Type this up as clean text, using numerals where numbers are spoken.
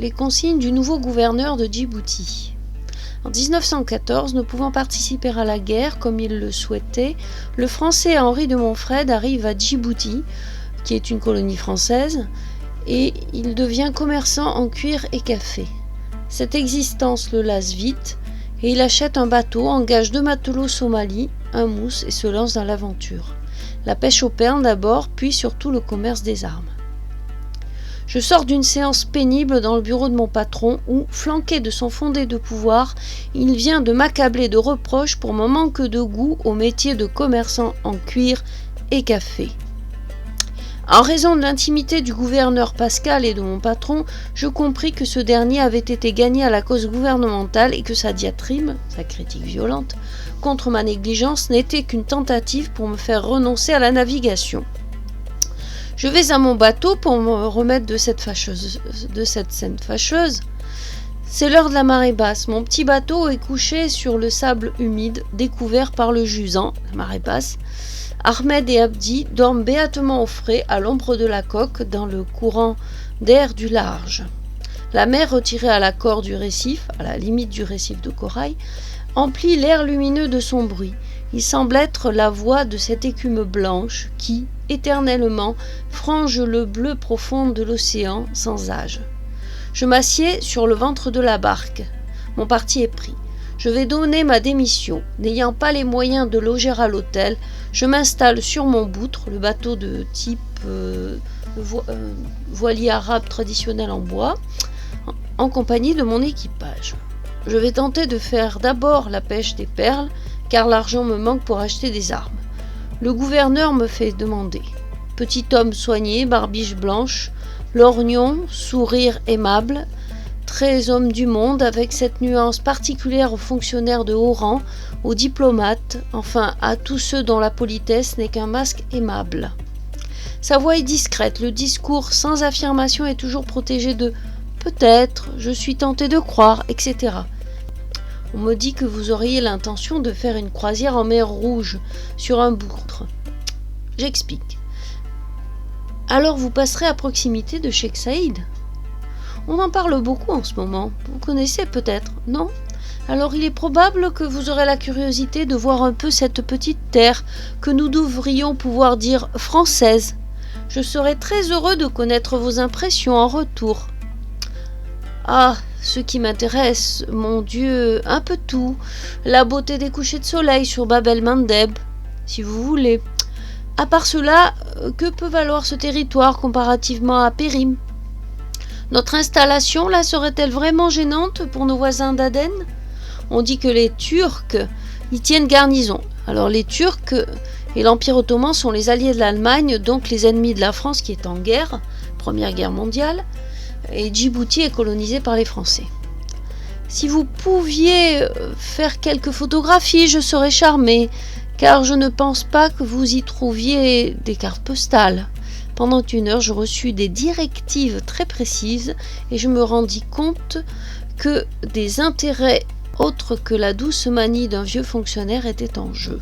les consignes du nouveau gouverneur de Djibouti. En 1914, ne pouvant participer à la guerre comme il le souhaitait, le Français Henri de Montfred arrive à Djibouti, qui est une colonie française, et il devient commerçant en cuir et café. Cette existence le lasse vite, et il achète un bateau, engage 2 matelots somalis, un mousse et se lance dans l'aventure. La pêche aux perles d'abord, puis surtout le commerce des armes. Je sors d'une séance pénible dans le bureau de mon patron où, flanqué de son fondé de pouvoir, il vient de m'accabler de reproches pour mon manque de goût au métier de commerçant en cuir et café. En raison de l'intimité du gouverneur Pascal et de mon patron, je compris que ce dernier avait été gagné à la cause gouvernementale et que sa diatribe, sa critique violente, contre ma négligence n'était qu'une tentative pour me faire renoncer à la navigation. Je vais à mon bateau pour me remettre de cette scène fâcheuse. C'est l'heure de la marée basse. Mon petit bateau est couché sur le sable humide, découvert par le jusant, la marée basse. Ahmed et Abdi dorment béatement au frais, à l'ombre de la coque, dans le courant d'air du large. La mer, retirée à la corde du récif, à la limite du récif de corail, emplit l'air lumineux de son bruit. Il semble être la voix de cette écume blanche qui, éternellement, frange le bleu profond de l'océan sans âge. Je m'assieds sur le ventre de la barque. Mon parti est pris. Je vais donner ma démission. N'ayant pas les moyens de loger à l'hôtel, je m'installe sur mon boutre, le bateau de type voilier arabe traditionnel en bois, en compagnie de mon équipage. Je vais tenter de faire d'abord la pêche des perles, car l'argent me manque pour acheter des armes. Le gouverneur me fait demander. Petit homme soigné, barbiche blanche, lorgnon, sourire aimable, très homme du monde, avec cette nuance particulière aux fonctionnaires de haut rang, aux diplomates, enfin à tous ceux dont la politesse n'est qu'un masque aimable. Sa voix est discrète, le discours sans affirmation est toujours protégé de « peut-être, je suis tenté de croire », etc. On me dit que vous auriez l'intention de faire une croisière en mer Rouge, sur un bourtre. J'explique. Alors vous passerez à proximité de Cheikh Saïd ? On en parle beaucoup en ce moment. Vous connaissez peut-être, non ? Alors il est probable que vous aurez la curiosité de voir un peu cette petite terre que nous devrions pouvoir dire française. Je serai très heureux de connaître vos impressions en retour. Ah, ce qui m'intéresse, mon Dieu, un peu tout. La beauté des couchers de soleil sur Bab el-Mandeb, si vous voulez. À part cela, que peut valoir ce territoire comparativement à Périm ? Notre installation là serait-elle vraiment gênante pour nos voisins d'Aden ? On dit que les Turcs y tiennent garnison. Alors les Turcs et l'Empire ottoman sont les alliés de l'Allemagne, donc les ennemis de la France qui est en guerre, Première Guerre mondiale, et Djibouti est colonisé par les Français. Si vous pouviez faire quelques photographies, je serais charmée, car je ne pense pas que vous y trouviez des cartes postales. Pendant 1 heure, je reçus des directives très précises et je me rendis compte que des intérêts autres que la douce manie d'un vieux fonctionnaire étaient en jeu.